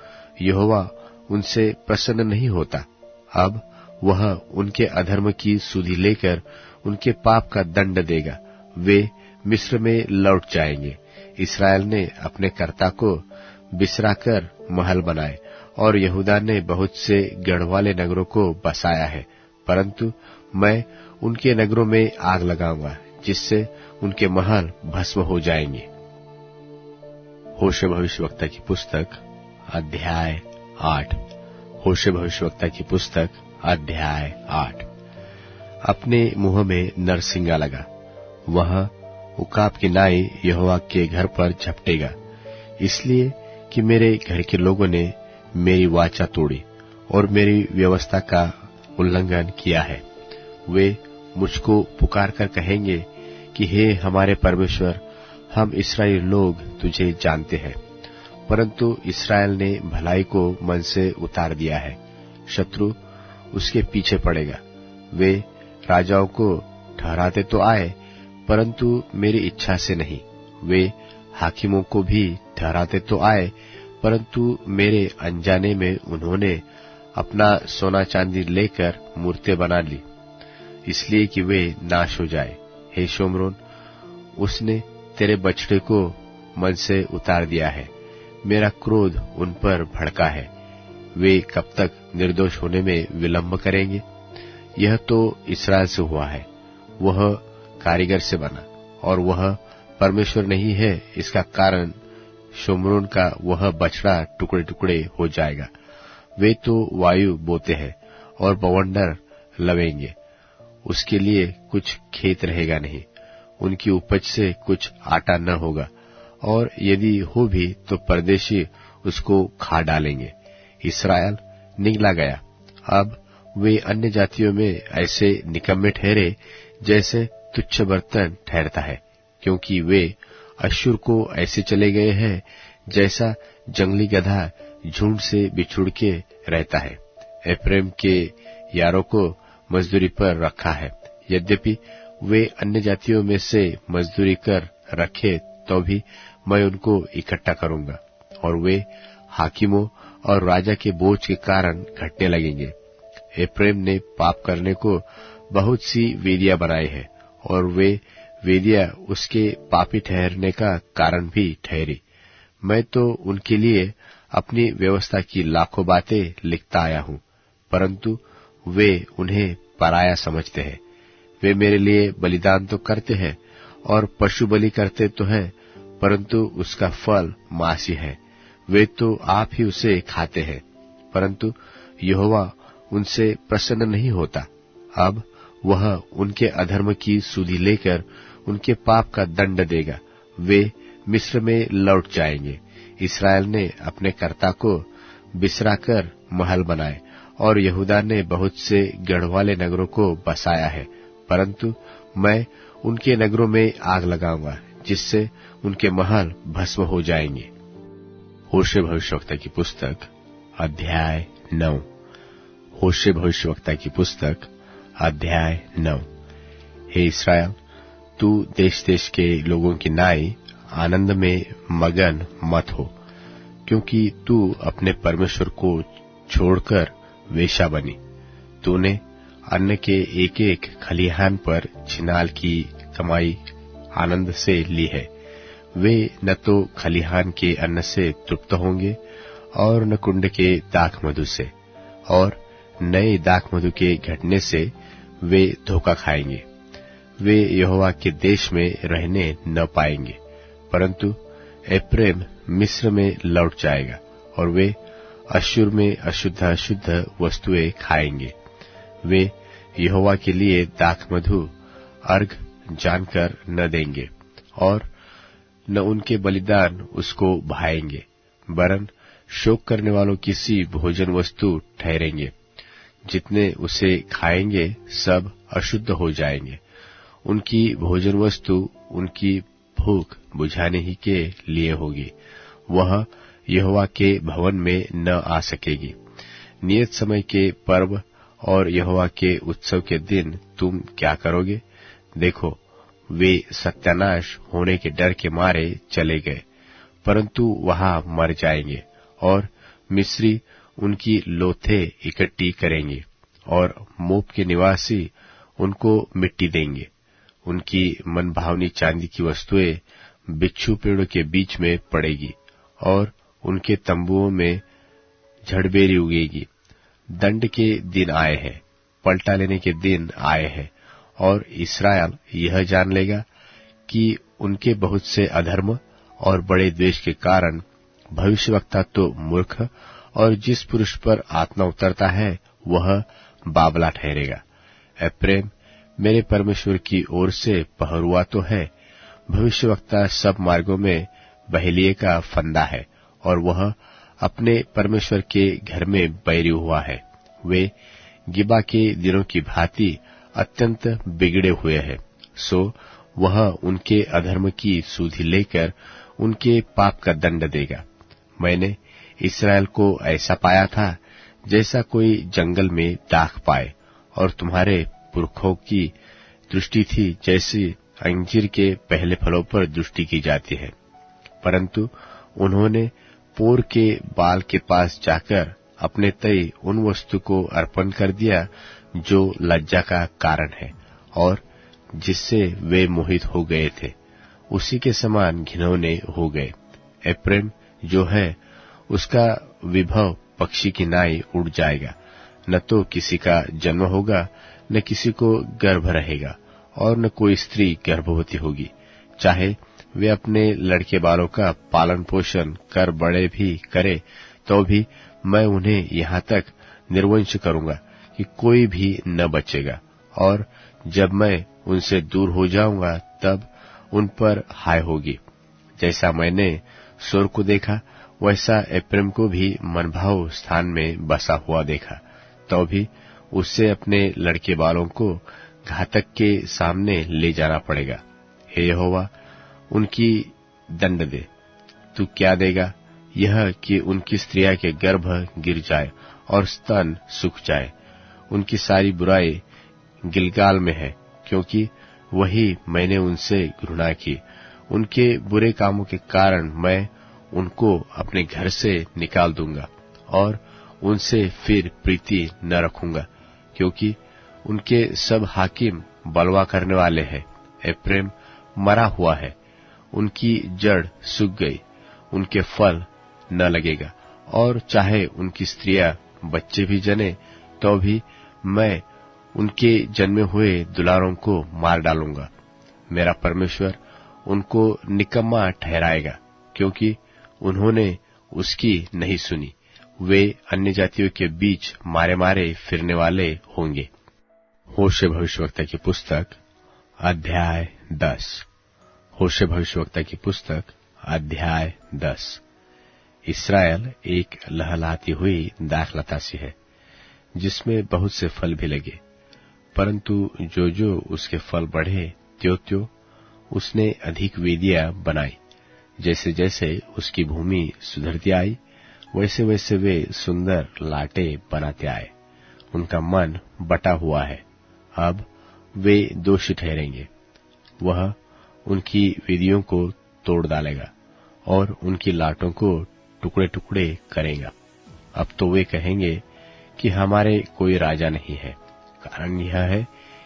यहोवा उनसे प्रसन्न नहीं होता। अब वह उनके अधर्म की सुधि लेकर उनके पाप का दंड देगा। वे मिस्र में लौट जाएंगे। इस्राएल ने अपने कर्ता को बिसराकर महल बनाए और यहूदा ने बहुत से गढ़ वाले नगरों को बसाया है, परंतु मैं उनके नगरों में आग लगाऊंगा, जिससे उनके महल भस्म हो जाएंगे। होशे भविष्यवक्ता की पुस्तक अध्याय 8। होशे भविष्यवक्ता की पुस्तक अध्याय 8। अपने मुंह में नरसिंगा लगा, वह उकाब की नाई यहोवा के घर पर झपटेगा, इसलिए कि मेरे घर के लोगों ने मेरी वाचा तोड़ी और मेरी व्यवस्था का उल्लंघन किया है। वे मुझको पुकार कर कहेंगे कि हे हमारे परमेश्वर, हम इस्राएली लोग तुझे जानते हैं। परंतु इस्राएल ने भलाई को मन से उतार दिया है, शत्रु उसके पीछे पड़ेगा। वे राजाओं को ठहराते तो आए, परंतु मेरी इच्छा से नहीं। वे हाकिमों को भी ठहराते तो आए, परंतु मेरे अनजाने में उन्होंने अपना सोना चांदी लेकर मूर्तें बना ली, इसलिए कि वे नाश हो जाए। हे शोमरोन, उसने तेरे बछड़े को मन से उतार दिया है। मेरा क्रोध उन पर भड़का है। वे कब तक निर्दोष होने में विलंब करेंगे? यह तो इस्राएल से हुआ है, वह कारीगर से बना और वह परमेश्वर नहीं है, इसका कारण शोम्रोन का वह बछड़ा टुकड़े टुकड़े हो जाएगा। वे तो वायु बोते हैं और बवंडर लवेंगे, उसके लिए कुछ खेत रहेगा नहीं, उनकी उपज से कुछ आटा न होगा, और यदि हो भी तो परदेशी उसको खा डालेंगे। इस्राएल निगला गया। अब वे अन्य जातियों में ऐसे निकम्मे ठहरे जैसे तुच्छ बर्तन ठहरता है, क्योंकि वे अश्शूर को ऐसे चले गए हैं जैसा जंगली गधा झुंड से बिछुड़ के रहता है। एफ्रेम के यारों को मजदूरी पर रखा है, यद्यपि वे अन्य जातियों में से मजदूरी कर रखे तो भी मैं उनको इकट्ठा करूंगा, और वे हाकिमों और राजा के बोझ के कारण घटने लगेंगे। एफ्रेम ने पाप करने को बहुत सी वेदियां बनाई है, और वे वेदियां उसके पापी ठहरने का कारण भी ठहरी। मैं तो उनके लिए अपनी व्यवस्था की लाखों बातें लिखता आया हूं, परंतु वे उन्हें पराया समझते हैं। वे मेरे लिए बलिदान तो करते हैं और पशु बलि करते तो है, परंतु उसका फल मांसी है। वे तो आप ही उसे खाते हैं, परंतु यहोवा उनसे प्रसन्न नहीं होता। अब वह उनके अधर्म की सुधि लेकर उनके पाप का दंड देगा। वे मिस्र में लौट जाएंगे। इस्राएल ने अपने कर्ता को बिसराकर महल बनाए, और यहूदा ने बहुत से गढ़वाले नगरों को बसाया है, परंतु मैं उनके नगरों में आग लगाऊंगा, जिससे उनके महल भस्म हो जाएंगे। होशे भविष्यवक्ता की पुस्तक अध्याय 9। होशे भविष्यवक्ता की पुस्तक अध्याय 9। हे इस्राएल, तू देश देश के लोगों की नाई आनंद में मगन मत हो, क्योंकि तू अपने परमेश्वर को छोड़कर वेश्या बनी। तूने अन्न के एक एक खलिहान पर छिनाल की कमाई आनंद से ली है। वे न तो खलिहान के अन्न से तृप्त होंगे और न कुंड के दाख मधु से, और नए दाख मधु के घटने से वे धोखा खाएंगे। वे यहोवा के देश में रहने न पाएंगे, परंतु एफ्रेम मिस्र में लौट जाएगा, और वे अश्शूर में अशुद्ध वस्तुएं खाएंगे। वे यहोवा के लिए दाख मधु अर्घ जानकर न देंगे, और न उनके बलिदान उसको भाएंगे, वरन शोक करने वालों की सी भोजन वस्तु ठहरेंगे। जितने उसे खाएंगे सब अशुद्ध हो जाएंगे। उनकी भोजन वस्तु उनकी भूख बुझाने ही के लिए होगी, वह यहोवा के भवन में न आ सकेगी। नियत समय के पर्व और यहोवा के उत्सव के दिन तुम क्या करोगे? देखो, वे सत्यानाश होने के डर के मारे चले गए, परंतु वहां मर जाएंगे, और मिस्री उनकी लोथे इकट्ठी करेंगे, और मोप के निवासी उनको मिट्टी देंगे। उनकी मनभावनी चांदी की वस्तुएं बिच्छू पेड़ों के बीच में पड़ेगी, और उनके तंबुओं में झड़बेरी उगेगी। दंड के दिन आए हैं, पलटा लेने के दिन आए हैं, और इस्राएल यह जान लेगा कि उनके बहुत से अधर्म और बड़े द्वेष के कारण भविष्यवक्ता तो मूर्ख, और जिस पुरुष पर आत्मा उतरता है वह बाबला ठहरेगा। एफ्रेम मेरे परमेश्वर की ओर से पहरुआ तो है, भविष्यवक्ता सब मार्गों में बहेलिए का फंदा है, और वह अपने परमेश्वर के घर में बैरी हुआ है। वे गिबा के दिनों की भांति अत्यंत बिगड़े हुए हैं, सो वह उनके अधर्म की सुधि लेकर उनके पाप का दंड देगा। मैंने इस्राएल को ऐसा पाया था जैसा कोई जंगल में दाख पाए, और तुम्हारे पुरखों की दृष्टि थी जैसी अंजीर के पहले फलों पर दृष्टि की जाती है, परंतु उन्होंने पोर के बाल के पास जाकर अपने तय उन वस्तु को अर्पण कर दिया जो लज्जा का कारण है, और जिससे वे मोहित हो गए थे, उसी के समान घिनौने हो गए। एफ्रेम जो है उसका विभव पक्षी की नाई उड़ जाएगा, न तो किसी का जन्म होगा, न किसी को गर्भ रहेगा, और न कोई स्त्री गर्भवती होगी। चाहे वे अपने लड़के बालों का पालन पोषण कर बड़े भी करे, तो भी मैं उन्हें यहाँ तक निर्वंश करूंगा कि कोई भी न बचेगा, और जब मैं उनसे दूर हो जाऊंगा तब उन पर हाय होगी। जैसा मैंने सोर को देखा, वैसा एप्रैम को भी मनभाव स्थान में बसा हुआ देखा, तो भी उससे अपने लड़के बालों को घातक के सामने ले जाना पड़ेगा। हे यहोवा, उनकी दंड दे। तू क्या देगा? यह कि उनकी स्त्रियां के गर्भ गिर जाए और स्तन सूख जाए। उनकी सारी बुराई गिलगाल में है, क्योंकि वही मैंने उनसे घृणा की। उनके बुरे कामों के कारण मैं उनको अपने घर से निकाल दूंगा और उनसे फिर प्रीति न रखूंगा, क्योंकि उनके सब हाकिम बलवा करने वाले हैं। एप्रैम मरा हुआ है, उनकी जड़ सूख गई, उनके फल न लगेगा, और चाहे उनकी स्त्रियां बच्चे भी जने, तो भी मैं उनके जन्मे हुए दुलारों को मार डालूंगा। मेरा परमेश्वर उनको निकम्मा ठहराएगा, क्योंकि उन्होंने उसकी नहीं सुनी। वे अन्य जातियों के बीच मारे मारे फिरने वाले होंगे। होशे भविष्यवक्ता की पुस्तक अध्याय 10। होशे भविष्यवक्ता की पुस्तक अध्याय 10। इस्राएल एक लहलहाती हुई दाखलता सी है, जिसमें बहुत से फल भी लगे, परंतु जो जो उसके फल बढ़े, त्यों त्यों उसने अधिक वेदियां बनाई। जैसे जैसे उसकी भूमि सुधरती आई, वैसे वैसे वे सुंदर लाटे बनाते आए। उनका मन बटा हुआ है, अब वे दोषी ठहरेंगे। वह उनकी वेदियों को तोड़ डालेगा और उनकी लाटों को टुकड़े टुकड़े करेगा। अब तो वे कहेंगे कि हमारे कोई राजा नहीं है। कारण यह है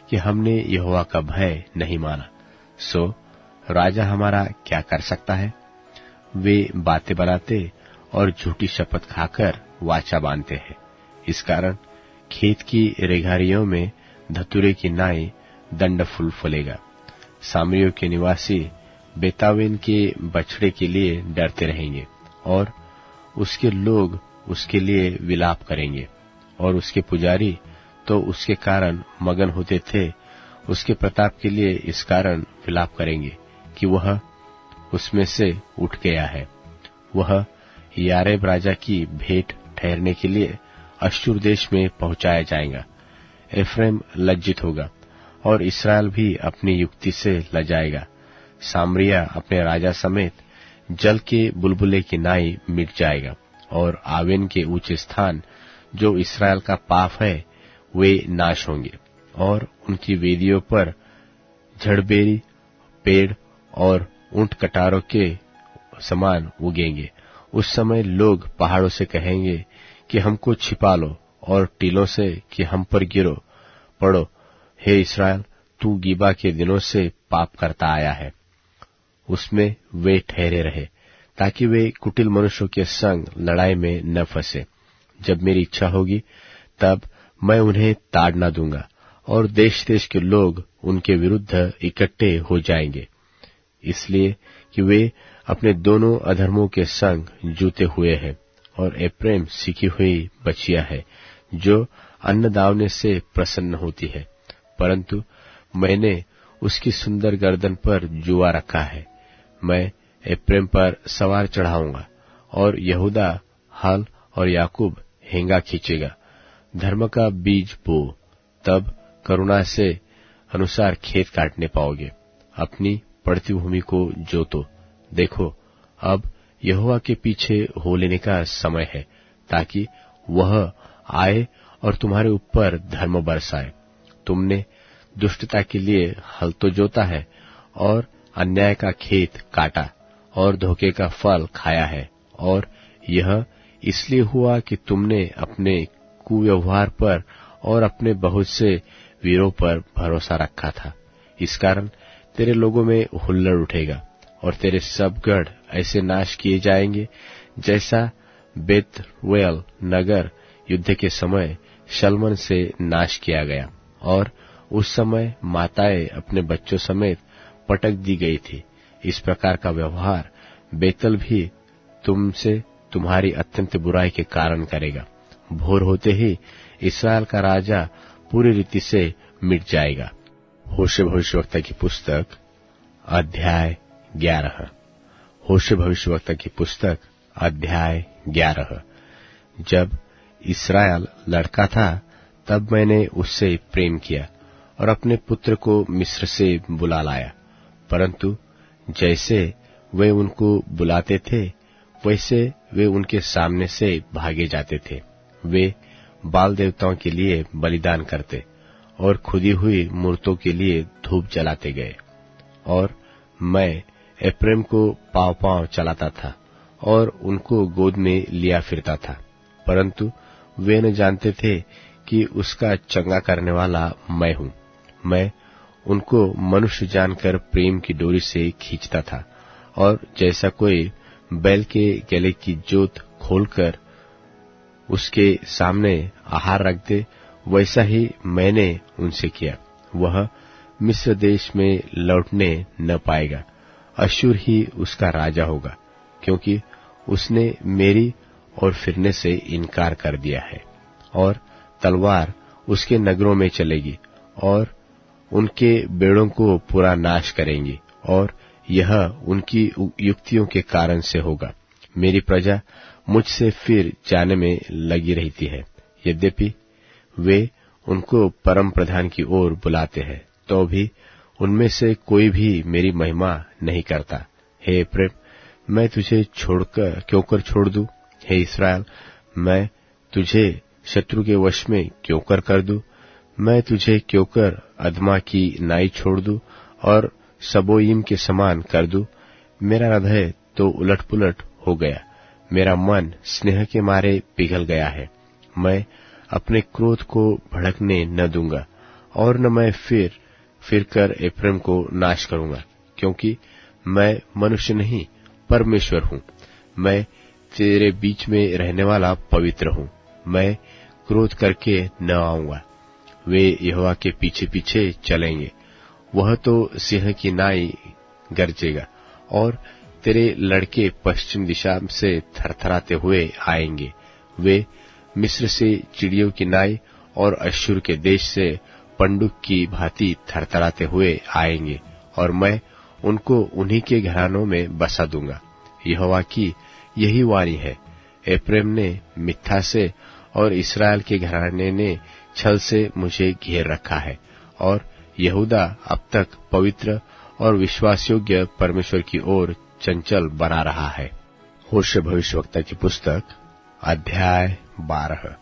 कि हमने यहोवा का भय नहीं माना, सो राजा हमारा क्या कर सकता है? वे बातें बनाते और झूठी शपथ खाकर वाचा बांधते हैं। इस कारण खेत की रेघारियों में धतूरे की नाई दंड फूल फलेगा। सामरियों के निवासी बेतावेन के बछड़े के लिए डरते रहेंगे, और उसके लोग उसके लिए विलाप करेंगे, और उसके पुजारी तो उसके कारण मगन होते थे। उसके प्रताप के लिए इस कारण विलाप करेंगे कि वह उसमें से उठ गया है। वह यारेब राजा की भेंट ठहरने के लिए अश्शूर देश में पहुंचाया जाएगा। एफ्रेम लज्जित होगा और इस्राएल भी अपनी युक्ति से लजाएगा। सामरिया अपने राजा समेत जल के बुलबुले की नाई मिट जाएगा, और आवेन के ऊंचे स्थान जो इस्राएल का पाप है वे नाश होंगे, और उनकी वेदियों पर झड़बेरी पेड़ और ऊंट कटारों के समान उगेंगे। उस समय लोग पहाड़ों से कहेंगे कि हमको छिपा लो, और टीलों से कि हम पर गिरो पड़ो। हे इस्राएल, तू गिबा के दिनों से पाप करता आया है। उसमें वे ठहरे रहे, ताकि वे कुटिल मनुष्यों के संग लड़ाई में न फंसे। जब मेरी इच्छा होगी, तब मैं उन्हें ताड़ न दूंगा, और देश देश के लोग उनके विरुद्ध इकट्ठे हो जाएंगे, इसलिए कि वे अपने दोनों अधर्मों के संग जूते हुए हैं। और एप्रैम सीखी हुई बचिया है, जो अन्न दावने से प्रसन्न होती है, परंतु मैंने उसकी सुंदर गर्दन पर जुआ रखा है। मैं एप्रैम पर सवार चढ़ाऊंगा, और यहूदा हल और याकूब हेंगा खींचेगा। धर्म का बीज बो, तब करुणा से अनुसार खेत काटने पाओगे। अपनी पड़ती भूमि को जोतो। देखो, अब यहोवा के पीछे हो लेने का समय है, ताकि वह आए और तुम्हारे ऊपर धर्म बरसाए। तुमने दुष्टता के लिए हल तो जोता है, और अन्याय का खेत काटा, और धोखे का फल खाया है, और यह इसलिए हुआ कि तुमने अपने कुव्यवहार पर और अपने बहुत से वीरों पर भरोसा रखा था। इस कारण तेरे लोगों में हुल्लड़ उठेगा, और तेरे सब गढ़ ऐसे नाश किए जाएंगे जैसा बेतवेल नगर युद्ध के समय शलमन से नाश किया गया, और उस समय माताएं अपने बच्चों समेत पटक दी गई थी। इस प्रकार का व्यवहार बेतल भी तुमसे तुम्हारी अत्यंत बुराई के कारण करेगा। भोर होते ही इस्राएल का राजा पूरी रीति से मिट जाएगा। होशे भविष्यवक्ता की पुस्तक अध्याय 11। होशे भविष्यवक्ता की पुस्तक अध्याय 11। जब इस्राएल लड़का था तब मैंने उससे प्रेम किया और अपने पुत्र को मिस्र से बुला लाया, परंतु जैसे वे उनको बुलाते थे वैसे वे उनके सामने से भागे जाते थे। वे बाल देवताओं के लिए बलिदान करते और खुदी हुई मूर्तों के लिए धूप जलाते गए। और मैं एप्रैम को पांव पांव चलाता था और उनको गोद में लिया फिरता था, परंतु वे न जानते थे कि उसका चंगा करने वाला मैं हूँ। मैं उनको मनुष्य जानकर प्रेम की डोरी से खींचता था, और जैसा कोई बैल के गले की जोत खोलकर उसके सामने आहार रख दे, वैसा ही मैंने उनसे किया। वह मिस्र देश में लौटने न पाएगा, अश्शूर ही उसका राजा होगा, क्योंकि उसने मेरी और फिरने से इनकार कर दिया है। और तलवार उसके नगरों में चलेगी और उनके बेड़ों को पूरा नाश करेंगी, और यह उनकी युक्तियों के कारण से होगा। मेरी प्रजा मुझसे फिर जाने में लगी रहती है, यद्यपि वे उनको परम प्रधान की ओर बुलाते हैं, तो भी उनमें से कोई भी मेरी महिमा नहीं करता। हे प्रेम, मैं तुझे छोड़कर क्यों कर छोड़ दूं? हे इस्राएल, मैं तुझे शत्रु के वश में क्यों कर दूं? मैं तुझे क्यों कर अदमा की नाई छोड़ दूं और सबोईम के समान कर दूं? मेरा हृदय तो उलट पुलट हो गया, मेरा मन स्नेह के मारे पिघल गया है। मैं अपने क्रोध को भड़कने न दूंगा, और न मैं फिर कर एप्रैम को नाश करूंगा, क्योंकि मैं मनुष्य नहीं परमेश्वर हूँ। मैं तेरे बीच में रहने वाला पवित्र हूँ। मैं क्रोध करके न आऊंगा। वे यहोवा के पीछे पीछे चलेंगे, वह तो सिंह की नाई गरजेगा, और तेरे लड़के पश्चिम दिशा से थरथराते हुए आएंगे। वे मिस्र से चिड़ियों की नाई और अश्शूर के देश से पंडुक की भांति थरथराते हुए आएंगे, और मैं उनको उन्हीं के घरानों में बसा दूंगा। यहोवा की यही वाणी है। एप्रैम ने मिथ्या से और इस्राएल के घराने ने छल से मुझे घेर रखा है, और यहूदा अब तक पवित्र और विश्वासयोग्य परमेश्वर की ओर चंचल बना रहा है। होशे भविष्यवक्ता की पुस्तक अध्याय 12।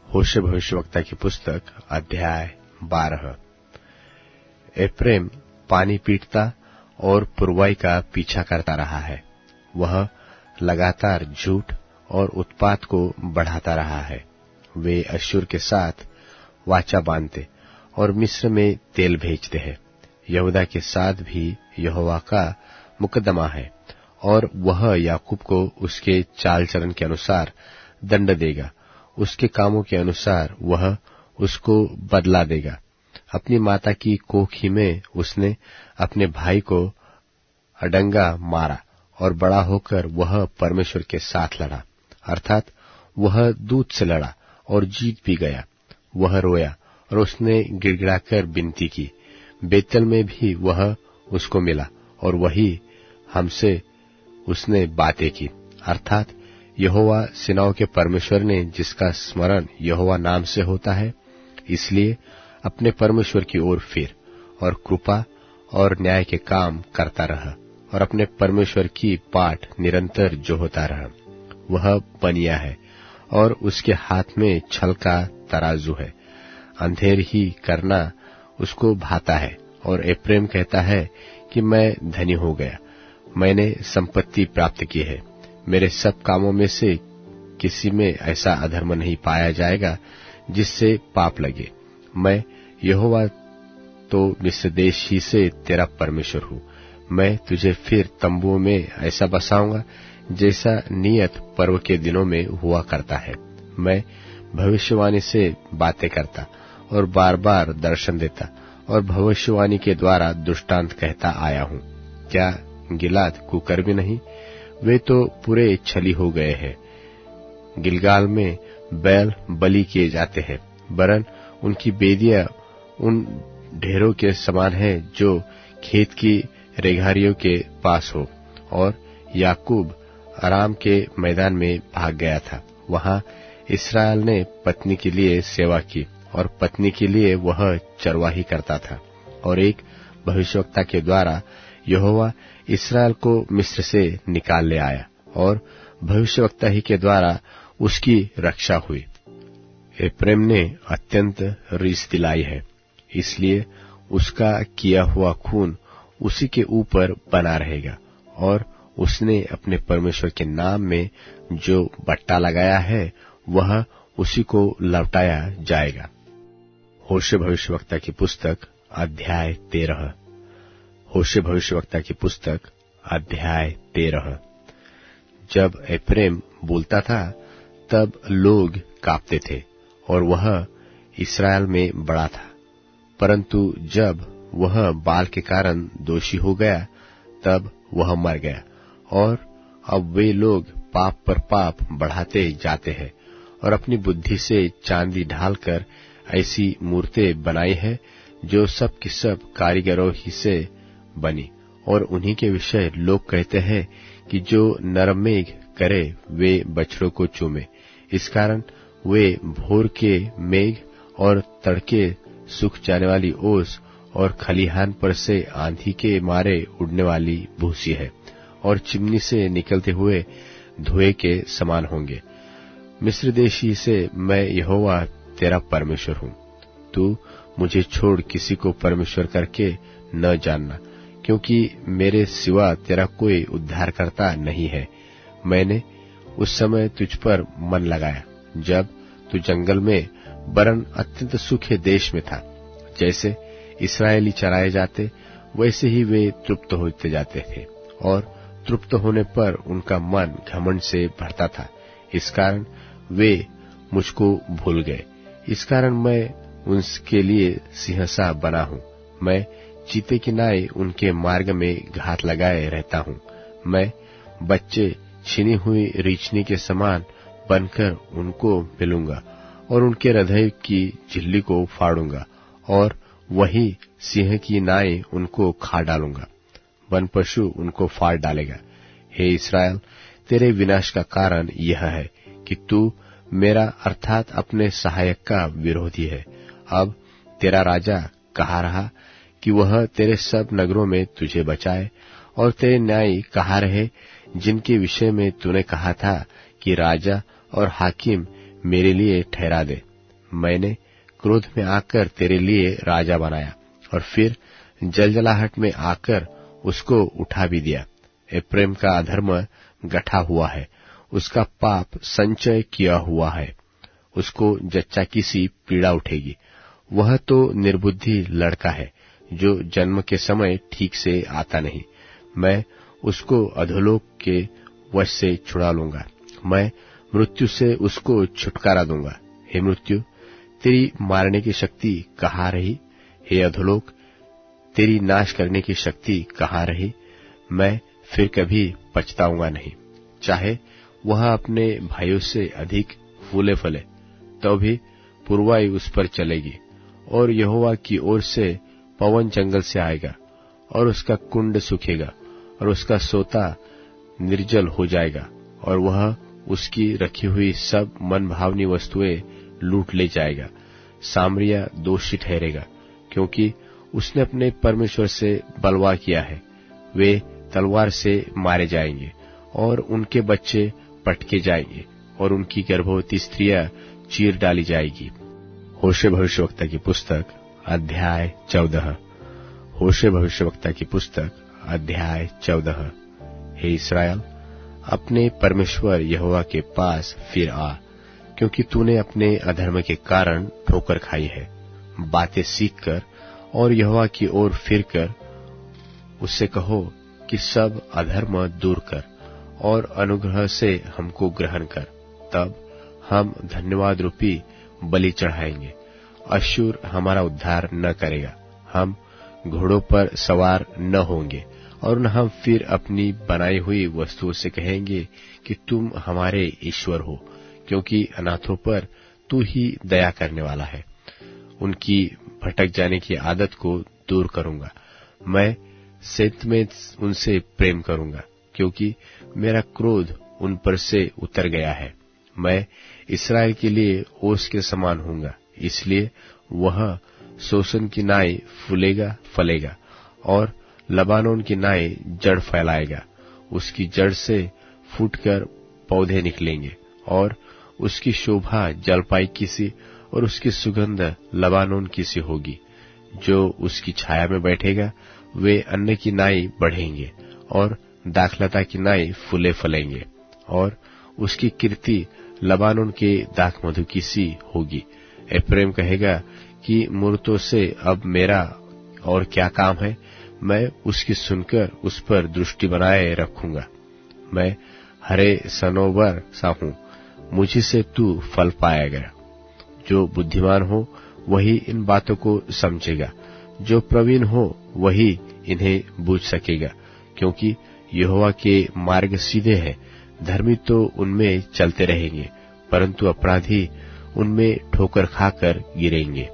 होशे भविष्यवक्ता की पुस्तक अध्याय 12। एप्रैम पानी पीटता और पुरवाई का पीछा करता रहा है। वह लगातार झूठ और उत्पात को बढ़ाता रहा है। वे अश्शूर के साथ वाचा बांधते और मिस्र में तेल भेजते हैं। यहूदा के साथ भी यहोवा का मुकदमा है, और वह याकूब को उसके चाल चलन के अनुसार दंड देगा। उसके कामों के अनुसार वह उसको बदला देगा। अपनी माता की कोख ही में उसने अपने भाई को अडंगा मारा, और बड़ा होकर वह परमेश्वर के साथ लड़ा, अर्थात वह दूत से लड़ा और जीत भी गया। वह रोया और उसने गिड़गिड़ाकर विनती की। बेतल में भी वह उसको मिला, और वही हमसे उसने बातें की, अर्थात यहोवा सेनाओं के परमेश्वर ने, जिसका स्मरण यहोवा नाम से होता है। इसलिए अपने परमेश्वर की ओर फिर और कृपा और न्याय के काम करता रहा, और अपने परमेश्वर की पाठ निरंतर जो होता रहा। वह बनिया है और उसके हाथ में छल का तराजू है। अंधेर ही करना उसको भाता है, और एप्रैम कहता है कि मैं धनी हो गया, मैंने संपत्ति प्राप्त की है। मेरे सब कामों में से किसी में ऐसा अधर्म नहीं पाया जाएगा जिससे पाप लगे। मैं यहोवा तो मिस्र देश ही से तेरा परमेश्वर हूँ। मैं तुझे फिर तंबुओं में ऐसा बसाऊंगा जैसा नियत पर्व के दिनों में हुआ करता है। मैं भविष्यवाणी से बातें करता और बार बार दर्शन देता और भविष्यवाणी के द्वारा दृष्टांत कहता आया हूँ। क्या गिलाद कुकर्मी नहीं? वे तो पूरे छली हो गए हैं। गिलगाल में बैल बलि किए जाते हैं, वरन उनकी बेदियां उन ढेरों के समान है जो खेत की रेघारियों के पास हो। और याकूब आराम के मैदान में भाग गया था। वहां इस्राएल ने पत्नी के लिए सेवा की और पत्नी के लिए वह चरवाही करता था। और एक भविष्यवक्ता के द्वारा यहोवा इस्राएल को मिस्र से निकाल ले आया और भविष्यवक्ता ही के द्वारा उसकी रक्षा हुई। एप्रैम ने अत्यंत रीस दिलाई है, इसलिए उसका किया हुआ खून उसी के ऊपर बना रहेगा और उसने अपने परमेश्वर के नाम में जो बट्टा लगाया है वह उसी को लौटाया जाएगा। होशे भविष्यवक्ता की पुस्तक अध्याय 13। होशे भविष्यवक्ता की पुस्तक अध्याय 13। जब एप्रैम बोलता था तब लोग कांपते थे और वह इस्राएल में बड़ा था, परंतु जब वह बाल के कारण दोषी हो गया तब वह मर गया। और अब वे लोग पाप पर पाप बढ़ाते जाते हैं और अपनी बुद्धि से चांदी ढालकर ऐसी मूर्तें बनाई है जो सब की सब कारीगरों ही से बनी। और उन्हीं के विषय लोग कहते हैं कि जो नरमेघ करे वे बछड़ों को चूमे। इस कारण वे भोर के मेघ और तड़के सूख जाने वाली ओस और खलिहान पर से आंधी के मारे उड़ने वाली भूसी है और चिमनी से निकलते हुए धुएं के समान होंगे। मिस्र देशी से मैं यहोवा तेरा परमेश्वर हूँ। तू मुझे छोड़ किसी को परमेश्वर करके न जानना, क्योंकि मेरे सिवा तेरा कोई उद्धारकर्ता नहीं है। मैंने उस समय तुझ पर मन लगाया जब तू जंगल में वरन अत्यंत सूखे देश में था। जैसे इस्राएली चराए जाते वैसे ही वे तृप्त होते जाते थे और तृप्त होने पर उनका मन घमंड से भरता था। इस कारण वे मुझको भूल गए। इस कारण मैं उनके लिए सिंहसा बना हूँ। मैं चीते की नाई उनके मार्ग में घात लगाए रहता हूँ। मैं बच्चे छीनी हुई रीछनी के समान बनकर उनको मिलूंगा और उनके हृदय की झिल्ली को फाड़ूंगा और वही सिंह की नाई उनको खा डालूंगा। वन पशु उनको फाड़ डालेगा। हे इस्राएल, तेरे विनाश का कारण यह है कि तू मेरा अर्थात अपने सहायक का विरोधी है। अब तेरा राजा कहाँ रहा कि वह तेरे सब नगरों में तुझे बचाए? और तेरे न्यायी कहाँ रहे जिनके विषय में तूने कहा था कि राजा और हाकिम मेरे लिए ठहरा दे? मैंने क्रोध में आकर तेरे लिए राजा बनाया और फिर जलजलाहट में आकर उसको उठा भी दिया। एप्रैम का अधर्म गठा हुआ है, उसका पाप संचय किया हुआ है। उसको जच्चा की सी पीड़ा उठेगी। वह तो निर्बुद्धि लड़का है जो जन्म के समय ठीक से आता नहीं। मैं उसको अधोलोक के वश से छुड़ा लूंगा। मैं मृत्यु से उसको छुटकारा दूंगा। हे मृत्यु, तेरी मारने की शक्ति कहाँ रही? हे अधोलोक, तेरी नाश करने की शक्ति कहाँ रही? मैं फिर कभी पछताऊंगा नहीं। चाहे वह अपने भाइयों से अधिक फूले फले तो भी पुरवाई उस पर चलेगी। और यहोवा की ओर से पवन जंगल से आएगा और उसका कुंड सूखेगा और उसका सोता निर्जल हो जाएगा और वह उसकी रखी हुई सब मनभावनी वस्तुएं लूट ले जाएगा। सामरिया दोषी ठहरेगा क्योंकि उसने अपने परमेश्वर से बलवा किया है। वे तलवार से मारे जाएंगे और उनके बच्चे पटके जाएंगे और उनकी गर्भवती स्त्रियां चीर डाली जाएगी। होशे भविष्यवक्ता की पुस्तक अध्याय 14। होशे भविष्यवक्ता की पुस्तक अध्याय 14। हे इस्राएल, अपने परमेश्वर यहोवा के पास फिर आ, क्योंकि तूने अपने अधर्म के कारण ठोकर खाई है। बातें सीखकर और यहोवा की ओर फिरकर उससे कहो कि सब अधर्म दूर कर और अनुग्रह से हमको ग्रहण कर। तब हम धन्यवाद रूपी बलि चढ़ाएंगे। अश्शूर हमारा उद्धार न करेगा। हम घोड़ों पर सवार न होंगे और न हम फिर अपनी बनाई हुई वस्तुओं से कहेंगे कि तुम हमारे ईश्वर हो, क्योंकि अनाथों पर तू ही दया करने वाला है। उनकी भटक जाने की आदत को दूर करूंगा। मैं सत्य में उनसे प्रेम करूंगा, क्योंकि मेरा क्रोध उन पर से उतर गया है। मैं इस्राएल के लिए ओस के समान हूंगा, इसलिए वह सोसन की नाई फूलेगा फलेगा और लबानोन की नाई जड़ फैलाएगा। उसकी जड़ से फूटकर पौधे निकलेंगे और उसकी शोभा जलपाई की सी और उसकी सुगंध लबानोन की सी होगी। जो उसकी छाया में बैठेगा वे अन्न की नाई बढ़ेंगे और दाखलता की नाई फूले फलेंगे और उसकी कीर्ति लबानोन के दाख मधु की सी होगी। एफ्रेम कहेगा कि मूर्तों से अब मेरा और क्या काम है, मैं उसकी सुनकर उस पर दृष्टि बनाए रखूंगा। मैं हरे सनोवर सा हूं, मुझी से तू फल पाएगा। जो बुद्धिमान हो वही इन बातों को समझेगा, जो प्रवीण हो वही इन्हें बूझ सकेगा, क्योंकि यहोवा के मार्ग सीधे हैं। धर्मी तो उनमें चलते रहेंगे, परंतु अपराधी उनमें ठोकर खाकर गिरेंगे।